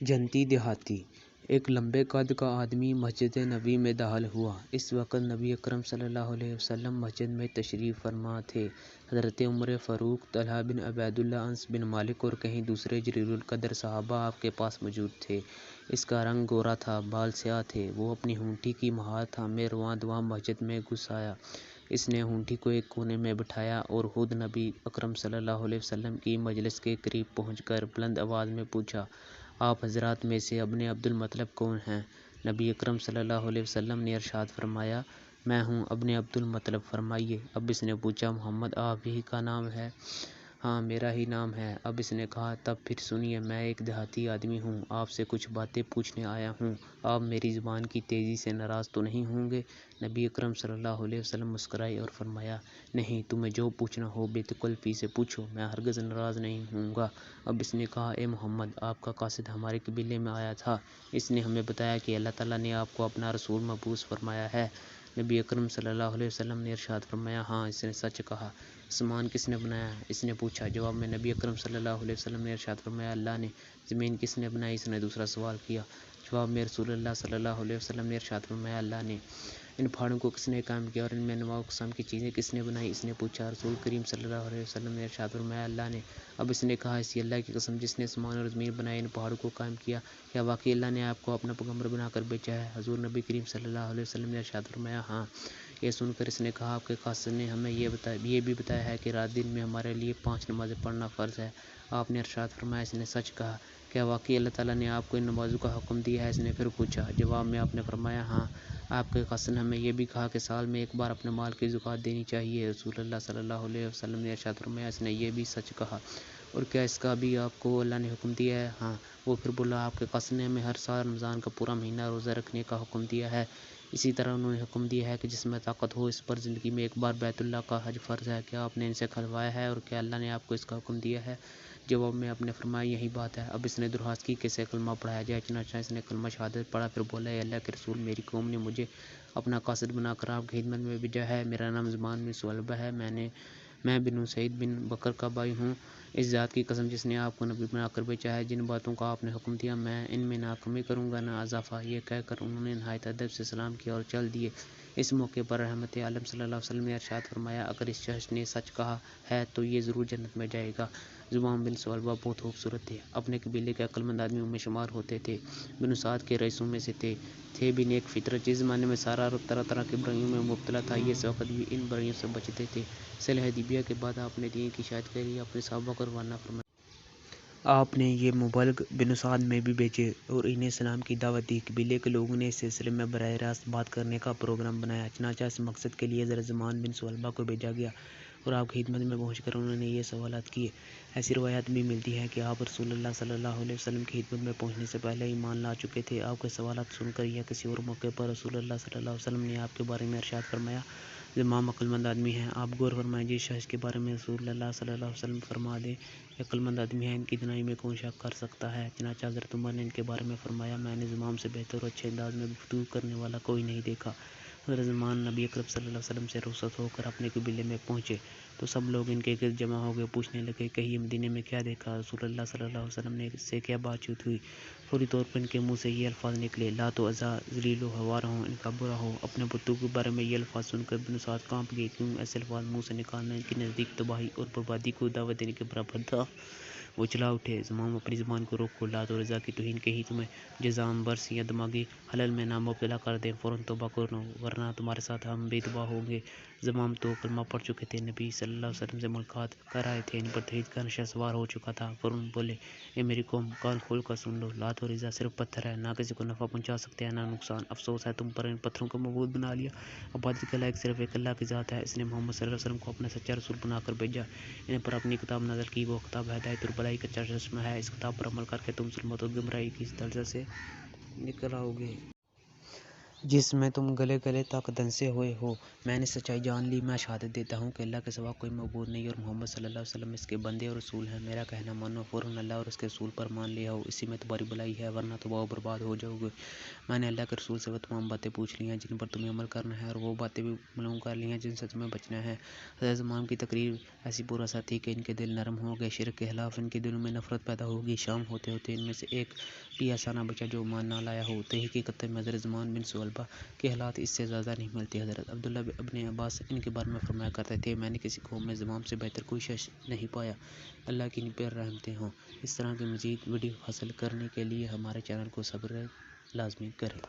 جنتی دیہاتی ایک لمبے قد کا آدمی مسجد نبوی میں داخل ہوا۔ اس وقت نبی اکرم صلی اللہ علیہ وسلم مسجد میں تشریف فرما تھے۔ حضرت عمر فاروق، طلحہ بن عبیداللہ، انس بن مالک اور کئی دوسرے جلیل القدر صحابہ آپ کے پاس موجود تھے۔ اس کا رنگ گورا تھا، بال سیاہ تھے۔ وہ اپنی ہونٹی کی مہار تھامے رواں دواں مسجد میں گھس آیا۔ اس نے ہونٹی کو ایک کونے میں بٹھایا اور خود نبی اکرم صلی اللہ علیہ وسلم کی مجلس کے قریب پہنچ کر بلند آواز میں پوچھا، آپ حضرات میں سے ابن عبد المطلب کون ہیں؟ نبی اکرم صلی اللہ علیہ وسلم نے ارشاد فرمایا، میں ہوں ابن عبد المطلب، فرمائیے۔ اب اس نے پوچھا، محمد آپ ہی کا نام ہے؟ ہاں میرا ہی نام ہے۔ اب اس نے کہا، تب پھر سنیے، میں ایک دیہاتی آدمی ہوں، آپ سے کچھ باتیں پوچھنے آیا ہوں۔ آپ میری زبان کی تیزی سے ناراض تو نہیں ہوں گے؟ نبی اکرم صلی اللہ علیہ وسلم مسکرائے اور فرمایا، نہیں، تمہیں جو پوچھنا ہو بے تکلفی سے پوچھو، میں ہرگز ناراض نہیں ہوں گا۔ اب اس نے کہا، اے محمد، آپ کا قاصد ہمارے قبیلے میں آیا تھا۔ اس نے ہمیں بتایا کہ اللہ تعالیٰ نے آپ کو اپنا رسول مبعوث فرمایا ہے۔ نبی اکرم صلی اللہ علیہ وسلم نے ارشاد فرمایا، ہاں، اس نے سچ کہا۔ آسمان کس نے بنایا؟ اس نے پوچھا۔ جواب میں نبی اکرم صلی اللہ علیہ وسلم نے ارشاد فرمایا، اللہ نے۔ زمین کس نے بنائی؟ اس نے دوسرا سوال کیا۔ جواب میں رسول اللہ صلی اللہ علیہ وسلم نے ارشاد فرمایا، اللہ نے۔ ان پہاڑوں کو کس نے قائم کیا اور ان میں انواع و اقسام کی چیزیں کس نے بنائی؟ اس نے پوچھا۔ رسول کریم صلی اللہ علیہ وسلم نے ارشاد فرمایا، اللہ نے۔ اب اس نے کہا، اسی اللہ کی قسم جس نے آسمان اور زمین بنائے، ان پہاڑوں کو قائم کیا، کیا واقعی اللہ نے آپ کو اپنا پیغمبر بنا کر بھیجا ہے؟ حضور نبی کریم صلی اللہ علیہ وسلم نے ارشاد فرمایا، ہاں۔ یہ سن کر اس نے کہا، آپ کے قاصد نے ہمیں یہ بھی بتایا ہے کہ رات دن میں ہمارے لیے 5 نمازیں پڑھنا فرض ہے۔ آپ نے ارشاد فرمایا، اس نے سچ کہا۔ کیا واقعی اللہ تعالیٰ نے آپ کو ان نمازوں کا حکم دیا ہے؟ اس نے پھر پوچھا۔ جواب میں آپ نے فرمایا، ہاں۔ آپ کے قاصد نے ہمیں یہ بھی کہا کہ سال میں ایک بار اپنے مال کی زکوٰۃ دینی چاہیے۔ رسول اللہ صلی اللہ علیہ وسلم نے ارشاد فرمایا، اس نے یہ بھی سچ کہا۔ اور کیا اس کا بھی آپ کو اللہ نے حکم دیا ہے؟ ہاں۔ وہ پھر بولا، آپ کے قاصد نے ہمیں ہر سال رمضان کا پورا مہینہ روزہ رکھنے کا حکم دیا ہے۔ اسی طرح انہوں نے حکم دیا ہے کہ جس میں طاقت ہو اس پر زندگی میں ایک بار بیت اللہ کا حج فرض ہے۔ کیا آپ نے ان سے کھلوایا ہے اور کیا اللہ نے آپ کو اس کا حکم دیا ہے؟ جواب میں آپ نے فرمایا، یہی بات ہے۔ اب اس نے درخواست کی کہ اسے کلمہ پڑھایا جائے، چنانچہ اس نے کلمہ شہادت پڑھا، پھر بولا، اے اللہ کے رسول، میری قوم نے مجھے اپنا قاصد بنا کر آپ کی خدمت میں بھیجا ہے۔ میرا نام زمان بن ثعلبہ ہے، میں بنو سعید بن بکر کا بھائی ہوں۔ اس ذات کی قسم جس نے آپ کو نبی بنا کر بھیجا ہے، جن باتوں کا آپ نے حکم دیا، میں ان میں نہ کمی کروں گا نہ اضافہ۔ یہ کہہ کر انہوں نے نہایت ادب سے سلام کیا اور چل دیے۔ اس موقع پر رحمت عالم صلی اللہ علیہ وسلم نے ارشاد فرمایا، اگر اس شخص نے سچ کہا ہے تو یہ ضرور جنت میں جائے گا۔ زمام بن ثعلبہ بہت خوبصورت تھے، اپنے قبیلے کے عقل مند آدمیوں میں شمار ہوتے تھے، بنو سعد کے رئیسوں میں سے تھے بھی نیک فطرت۔ جس زمانے میں سارا عرب طرح طرح کی برائیوں میں مبتلا تھا، یہ اس وقت بھی ان برائیوں سے بچتے تھے۔ صلح حدیبیہ کے بعد آپ نے دین کی اشاعت کے لیے اپنے صحابہ کو روانہ فرمایا۔ آپ نے یہ مبلغ بنو سعد میں بھی بھیجے اور انہیں اسلام کی دعوت دی۔ قبیلے کے لوگوں نے اس سلسلے میں براہ راست بات کرنے کا پروگرام بنایا، چنانچہ اس مقصد کے لیے حضرت زمان بن ثعلبہ کو بھیجا گیا اور آپ کی خدمت میں پہنچ کر انہوں نے یہ سوالات کیے۔ ایسی روایات بھی ملتی ہیں کہ آپ رسول اللہ صلی اللہ علیہ وسلم کی خدمت میں پہنچنے سے پہلے ایمان لا چکے تھے۔ آپ کے سوالات سن کر یا کسی اور موقع پر رسول اللہ صلی اللہ علیہ وسلم نے آپ کے بارے میں ارشاد فرمایا، زمام عقل مند آدمی ہیں۔ آپ غور فرمائیں، جس شخص کے بارے میں رسول اللہ صلی اللہ علیہ وسلم فرما دیں کہ عقل مند آدمی ہے، ان کی دانائی میں کون شک کر سکتا ہے؟ چنانچہ حضرت عمر نے ان کے بارے میں فرمایا، میں نے زمام سے بہتر اور اچھے انداز میں گفتگو کرنے والا کوئی نہیں دیکھا۔ حضرت زمان نبی اکرم صلی اللہ علیہ وسلم سے رخصت ہو کر اپنے قبیلے میں پہنچے تو سب لوگ ان کے گرد جمع ہو گئے، پوچھنے لگے، کہیے مدینے میں کیا دیکھا؟ رسول اللہ صلی اللہ علیہ وسلم نے سے کیا بات چیت ہوئی؟ فوری طور پر ان کے منہ سے یہ الفاظ نکلے، لات و عزا ذلیل و خوار ہوں، ان کا برا ہو۔ اپنے بتوں کے بارے میں یہ الفاظ سن کر بنو سعد کانپ گئے، کیوں ایسے الفاظ منہ سے نکالنا ان کے نزدیک تباہی اور بربادی کو دعوت دینے کے برابر تھا۔ وہ چلا اٹھے، زمام اپنی زبان کو روکو، لات و عزا کی توہین کہیں تمہیں جزام برس یا دماغی خلل میں نہ مبتلا کر دیں، فوراً توبہ کرو ورنہ تمہارے ساتھ ہم بھی تباہ ہوں گے۔ زمام تو کلمہ پڑھ چکے تھے، نبی صلی اللہ علیہ وسلم سے ملاقات کر آئے تھے، ان پر توحید کا نشہ سوار ہو چکا تھا۔ فوراً بولے، اے میری قوم، کان کھول کر سن لو، لات اور عزا صرف پتھر ہے، نہ کسی کو نفع پہنچا سکتے ہیں نہ نقصان۔ افسوس ہے تم پر، ان پتھروں کو معبود بنا لیا۔ عبادت کے لائق صرف ایک اللہ کی ذات ہے، اس نے محمد صلی اللہ علیہ وسلم کو اپنا سچا رسول بنا کر بھیجا، ان پر اپنی کتاب نازل کی، وہ کتاب ہدایت اور بھلائی کا چشمہ ہے، اس کتاب پر عمل کر کے تم ظلمت اور گمراہی کی اس دلدل سے نکل آؤ گے۔ جس میں تم گلے گلے تک دنسے ہوئے ہو۔ میں نے سچائی جان لی، میں شہادت دیتا ہوں کہ اللہ کے سوا کوئی معبود نہیں اور محمد صلی اللہ علیہ وسلم اس کے بندے اور رسول ہیں۔ میرا کہنا مانو، فوراً اللہ اور اس کے رسول پر مان لیا ہو، اسی میں تمہاری بھلائی ہے، ورنہ تباہ و برباد ہو جاؤ گے۔ میں نے اللہ کے رسول سے وہ تمام باتیں پوچھ لی ہیں جن پر تمہیں عمل کرنا ہے، اور وہ باتیں بھی معلوم کر لی ہیں جن سے تمہیں بچنا ہے۔ حضرت زمام کی تقریر ایسی پر اثر تھی کہ ان کے دل نرم ہو گئے، شرک کے خلاف ان کے دلوں میں نفرت پیدا ہوگی۔ شام ہوتے ہوتے ان میں سے ایک بھی ایسا نہ بچا جو ایمان نہ لایا ہو۔ حقیقت میں حضرت زمان بن ثعلبہ کے حالات اس سے زیادہ نہیں ملتے۔ حضرت عبداللہ ابن عباس ان کے بارے میں فرمایا کرتے تھے، میں نے کسی قوم میں زمام سے بہتر کوئی شخص نہیں پایا، اللہ کی ان پر رحمتیں ہوں۔ اس طرح کی مزید ویڈیو حاصل کرنے کے لیے ہمارے چینل کو سبسکرائب لازمی کریں۔